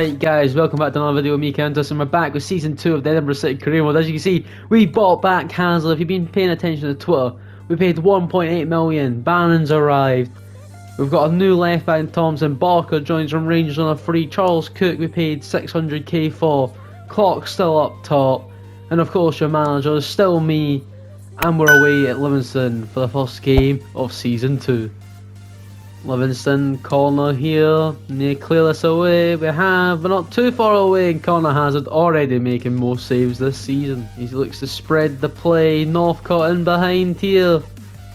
Right guys, welcome back to another video with me, Countess, and we're back with Season 2 of the Edinburgh City Career Mode. As you can see, we bought back Hazel. If you've been paying attention to Twitter, we paid 1.8 million, Bannon's arrived. We've got a new left back in Thompson, Barker joins from Rangers on a free, Charles Cook we paid 600k for, Clark's still up top, and of course your manager is still me, and we're away at Livingston for the first game of Season 2. Livingston, corner here, near clear this away, we're not too far away, and Connor Hazard already making more saves this season. He looks to spread the play, Northcote in behind here.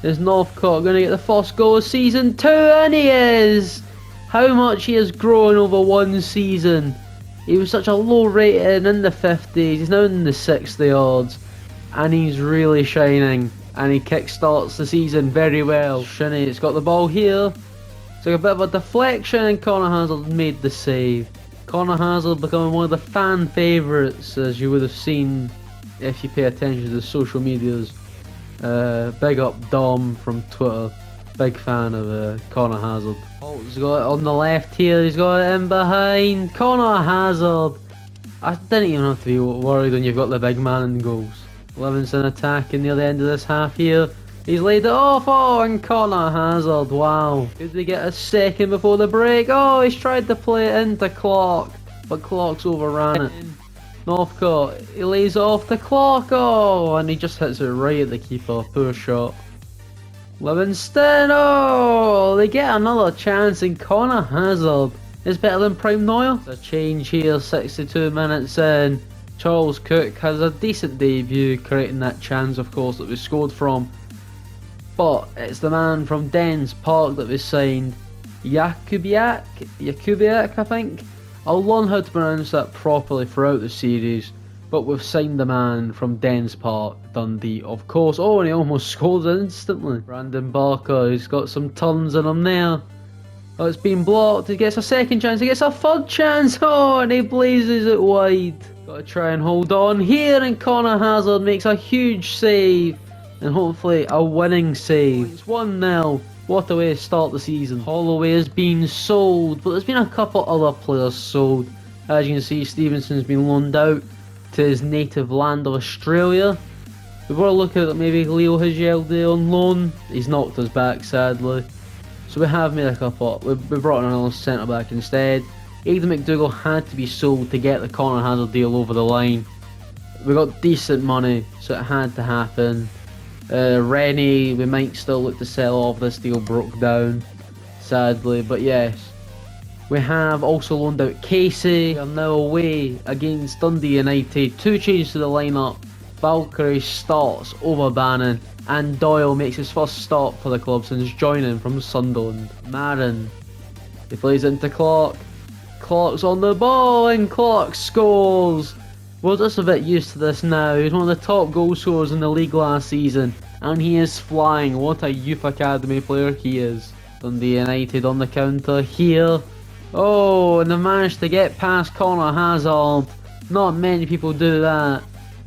Is Northcote going to get the first goal of Season 2? And he is! How much he has grown over one season. He was such a low rating in the 50s, he's now in the 60 odds, and he's really shining, and he kickstarts the season very well. Shinney's got the ball here. It's like a bit of a deflection, and Connor Hazard made the save. Connor Hazard becoming one of the fan favourites, as you would have seen if you pay attention to the social medias. Big up Dom from Twitter, big fan of Connor Hazard. He's got it on the left here, he's got it in behind. Connor Hazard! I didn't even have to be worried when you've got the big man in goals. Livingston attacking near the end of this half here. He's laid it off, oh, and Connor Hazard, wow. Could we get a second before the break? Oh, he's tried to play it into Clark, but Clark's overran it. Northcote, he lays it off to Clark, oh, and he just hits it right at the keeper, poor shot. Livingston, oh, they get another chance, and Connor Hazard is better than Prime Neuer. A change here, 62 minutes in. Charles Cook has a decent debut, creating that chance, of course, that we scored from. But it's the man from Dens Park that was signed, Jakubiak, I think. I'll learn how to pronounce that properly throughout the series, but we've signed the man from Dens Park, Dundee, of course. Oh, and he almost scored instantly. Brandon Barker, he's got some turns in him there. Oh, it's been blocked. He gets a second chance, he gets a third chance. Oh, and he blazes it wide. Got to try and hold on here, and Connor Hazard makes a huge save. And hopefully a winning save. It's 1-0. What a way to start the season. Holloway has been sold, but there's been a couple other players sold. As you can see, Stevenson's been loaned out to his native land of Australia. We were looking at maybe Leo Hajelde on loan. He's knocked us back, sadly. So we have made a couple. We brought in another centre back instead. Aidan McDougall had to be sold to get the Connor Hazard deal over the line. We got decent money, so it had to happen. Rennie, we might still look to sell off. This deal broke down, sadly, but yes. We have also loaned out Casey. We are now away against Dundee United. Two changes to the lineup. Valkyrie starts over Bannon, and Doyle makes his first start for the club since joining from Sunderland. Marin, he plays into Clark. Clark's on the ball, and Clark scores. We're just a bit used to this now. He's one of the top goal scorers in the league last season, and he is flying. What a youth academy player he is. Dundee United on the counter here. Oh, and they managed to get past Connor Hazard. Not many people do that,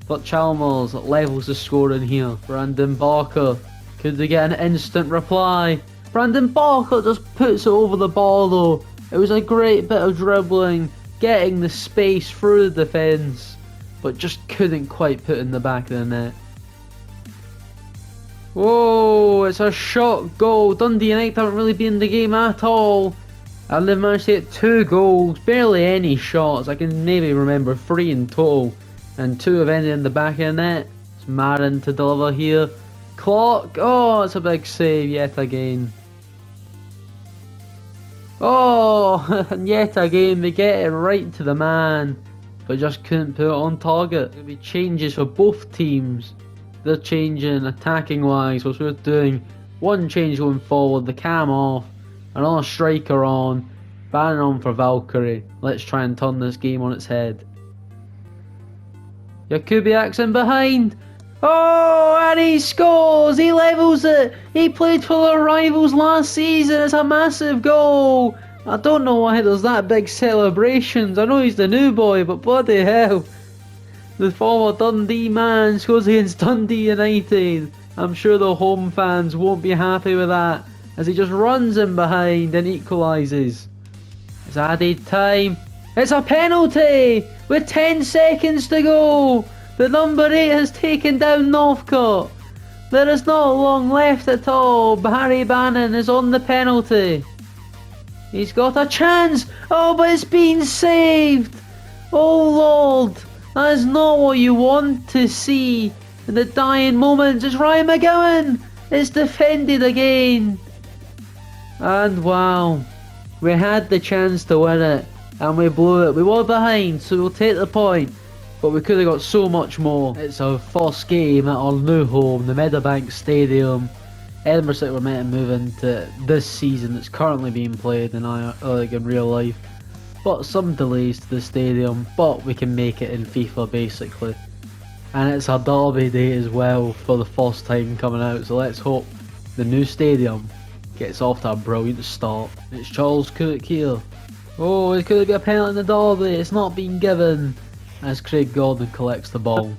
but Chalmers levels the score in here. Brandon Barker, could they get an instant reply? Brandon Barker just puts it over the bar though. It was a great bit of dribbling, getting the space through the defence, but just couldn't quite put in the back of the net. Whoa, it's a shot goal. Dundee United haven't really been in the game at all, and they've managed to get 2 goals, barely any shots. I can maybe remember 3 in total, and 2 have ended in the back of the net. It's Marin to deliver here. Clark, oh, it's a big save yet again. Oh, and yet again they get it right to the man, but just couldn't put it on target. There'll be changes for both teams. They're changing attacking wise, which we're doing. One change going forward, the cam off, another striker on, Bannon on for Valkyrie. Let's try and turn this game on its head. Jakubiak's in behind. Oh, and he scores! He levels it! He played for the rivals last season. It's a massive goal! I don't know why there's that big celebrations. I know he's the new boy, but bloody hell. The former Dundee man scores against Dundee United. I'm sure the home fans won't be happy with that, as he just runs in behind and equalises. It's added time. It's a penalty with 10 seconds to go. The number 8 has taken down Northcote. There is not long left at all. Harry Bannon is on the penalty. He's got a chance. Oh, but it's been saved. Oh Lord, that is not what you want to see in the dying moments. It's Ryan McGowan. It's defended again. And wow, we had the chance to win it and we blew it. We were behind, so we'll take the point, but we could have got so much more. It's our first game at our new home, the Meadowbank Stadium. Edinburgh City were meant to move into this season that's currently being played in real life, but some delays to the stadium, but we can make it in FIFA basically. And it's a derby day as well for the first time coming out, so let's hope the new stadium gets off to a brilliant start. It's Charles Cook here. Oh, it could be a penalty in the derby. It's not been given as Craig Gordon collects the ball.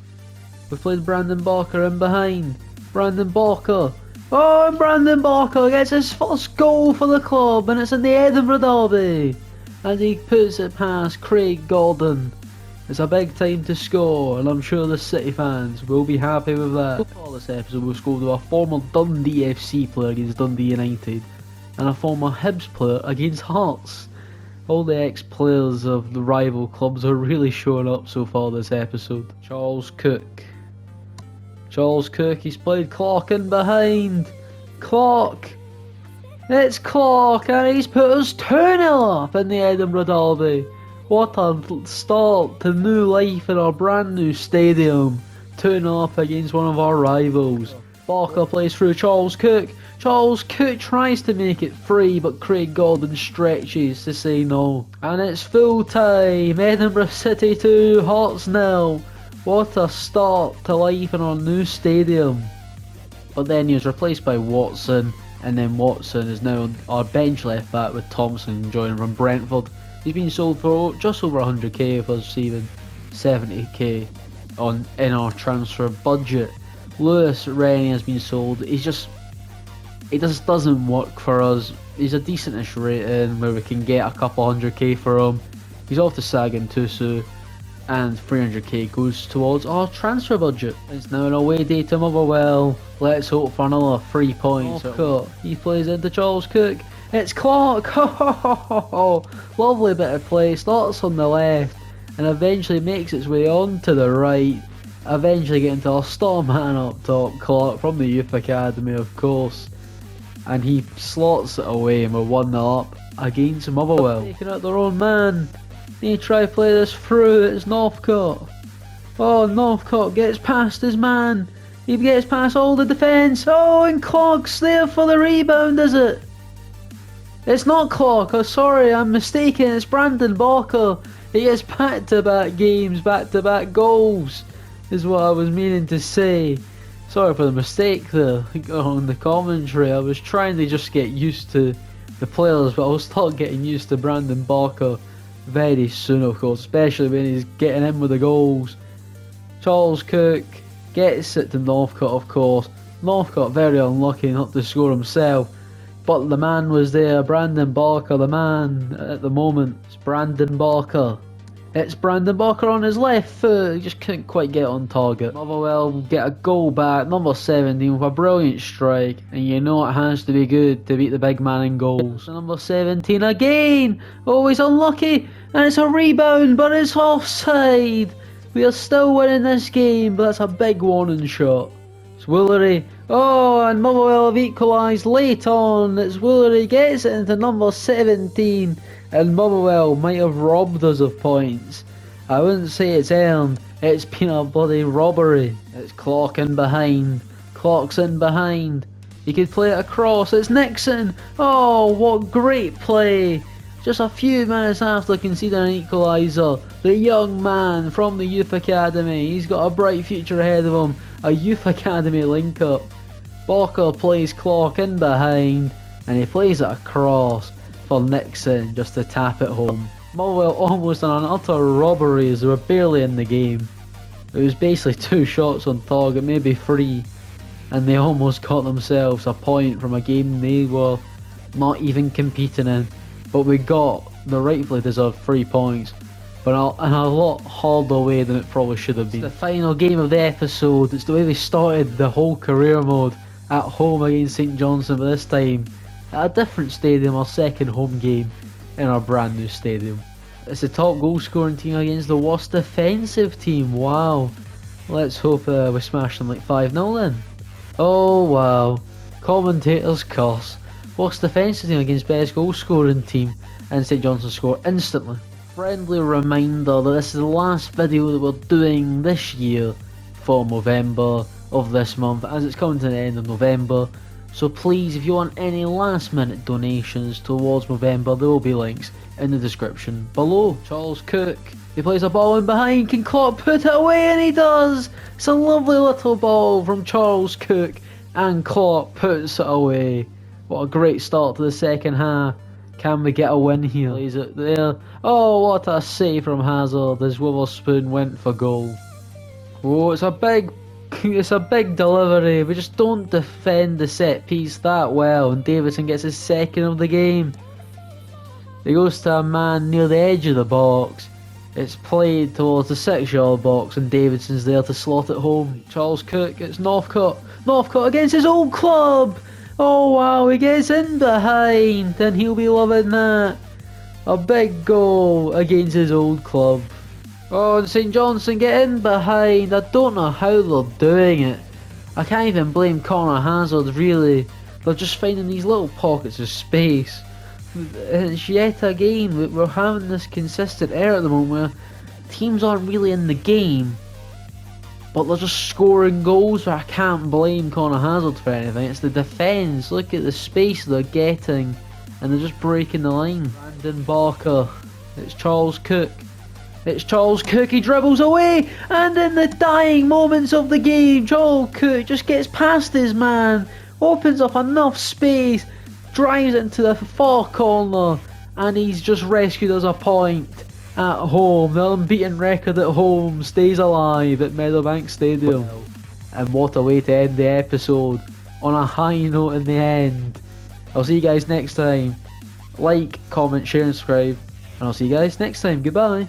We've played Brandon Barker in behind. Brandon Barker. Oh, and Brandon Barker gets his first goal for the club, and it's in the Edinburgh derby. And he puts it past Craig Gordon. It's a big time to score, and I'm sure the City fans will be happy with that. For this episode, we'll score to a former Dundee FC player against Dundee United, and a former Hibs player against Hearts. All the ex-players of the rival clubs are really showing up so far this episode. Charles Cook. Charles Cook, he's played Clark in behind. Clark! It's Clark, and he's put us 2-0 up in the Edinburgh derby. What a start to new life in our brand new stadium. 2-0 up against one of our rivals. Barker plays through Charles Cook. Charles Cook tries to make it free, but Craig Gordon stretches to say no. And it's full time. Edinburgh City 2, Hearts 0. What a start to life in our new stadium. But then he was replaced by Watson, and then Watson is now on our bench left back with Thompson joining from Brentford. He's been sold for just over 100k, with us receiving 70k in our transfer budget. Lewis Rennie has been sold. He just doesn't work for us. He's a decentish rating where we can get a couple 100k for him. He's off to Sagan-Tusu, and 300k goes towards our transfer budget. It's now an away day to Motherwell. Let's hope for another 3 points. He plays into Charles Cook. It's Clark. Lovely bit of play. Starts on the left and eventually makes its way on to the right. Eventually getting to our star man up top, Clark from the youth academy, of course. And he slots it away, and we're 1-0 up against Motherwell. Taking out their own man. They try to play this through. It's Northcote. Oh, Northcote gets past his man. He gets past all the defence. Oh, and Clark's there for the rebound, is it? It's not Clark. Oh, sorry, I'm mistaken. It's Brandon Barker. He gets back-to-back games, back-to-back goals, is what I was meaning to say. Sorry for the mistake there on the commentary. I was trying to just get used to the players, but I'll start getting used to Brandon Barker very soon, of course, especially when he's getting in with the goals. Charles Cook gets it to Northcote, of course. Northcote very unlucky not to score himself, but the man was there. Brandon Barker, the man at the moment. It's Brandon Barker. It's Brandon Barker on his left foot. He just couldn't quite get on target. Motherwell get a goal back, number 17, with a brilliant strike. And you know it has to be good to beat the big man in goals. Number 17 again. Oh, he's unlucky. And it's a rebound, but it's offside. We are still winning this game, but that's a big warning shot. It's Woolery. Oh, and Motherwell have equalised late on. It's Woolery gets it into number 17. And Motherwell might have robbed us of points. I wouldn't say it's earned. It's been a bloody robbery. It's Clark in behind. Clark's in behind. He could play it across. It's Nixon. Oh, what great play. Just a few minutes after conceding an equaliser, the young man from the youth academy. He's got a bright future ahead of him. A youth academy link-up. Barker plays Clark in behind. And he plays it across for Nixon just to tap it home. Motherwell almost done an utter robbery as they were barely in the game. It was basically 2 shots on target, maybe 3, and they almost got themselves a point from a game they were not even competing in. But we got the rightfully deserved 3 points. but in a lot harder way than it probably should have been. It's the final game of the episode. It's the way they started the whole career mode at home against St Johnstone, but this time at a different stadium, our second home game in our brand new stadium. It's the top goal scoring team against the worst defensive team. Wow. Let's hope we smash them like 5-0 then. Oh wow. Commentators curse. Worst defensive team against best goal scoring team, and St Johnstone score instantly. Friendly reminder that this is the last video that we're doing this year for Movember of this month, as it's coming to the end of November. So please, if you want any last minute donations towards Movember, there will be links in the description below. Charles Cook, he plays a ball in behind, can Clark put it away, and he does! It's a lovely little ball from Charles Cook, and Clark puts it away. What a great start to the second half. Can we get a win here? Plays it there. Oh, what a save from Hazard as Witherspoon went for goal. Oh, it's a big delivery. We just don't defend the set piece that well, and Davidson gets his second of the game. He goes to a man near the edge of the box. It's played towards the 6-yard box, and Davidson's there to slot it home. Charles Cook, it's Northcote. Northcote against his old club. Oh wow, he gets in behind, and he'll be loving that. A big goal against his old club. Oh, and St Johnstone get in behind. I don't know how they're doing it. I can't even blame Connor Hazard, really. They're just finding these little pockets of space. It's yet again, we're having this consistent error at the moment where teams aren't really in the game, but they're just scoring goals where I can't blame Connor Hazard for anything. It's the defence. Look at the space they're getting, and they're just breaking the line. Brandon Barker. It's Charles Cook. It's Charles Cook, he dribbles away, and in the dying moments of the game, Charles Cook just gets past his man, opens up enough space, drives it into the far corner, and he's just rescued us a point at home. The unbeaten record at home stays alive at Meadowbank Stadium. And what a way to end the episode, on a high note in the end. I'll see you guys next time. Like, comment, share and subscribe, and I'll see you guys next time. Goodbye.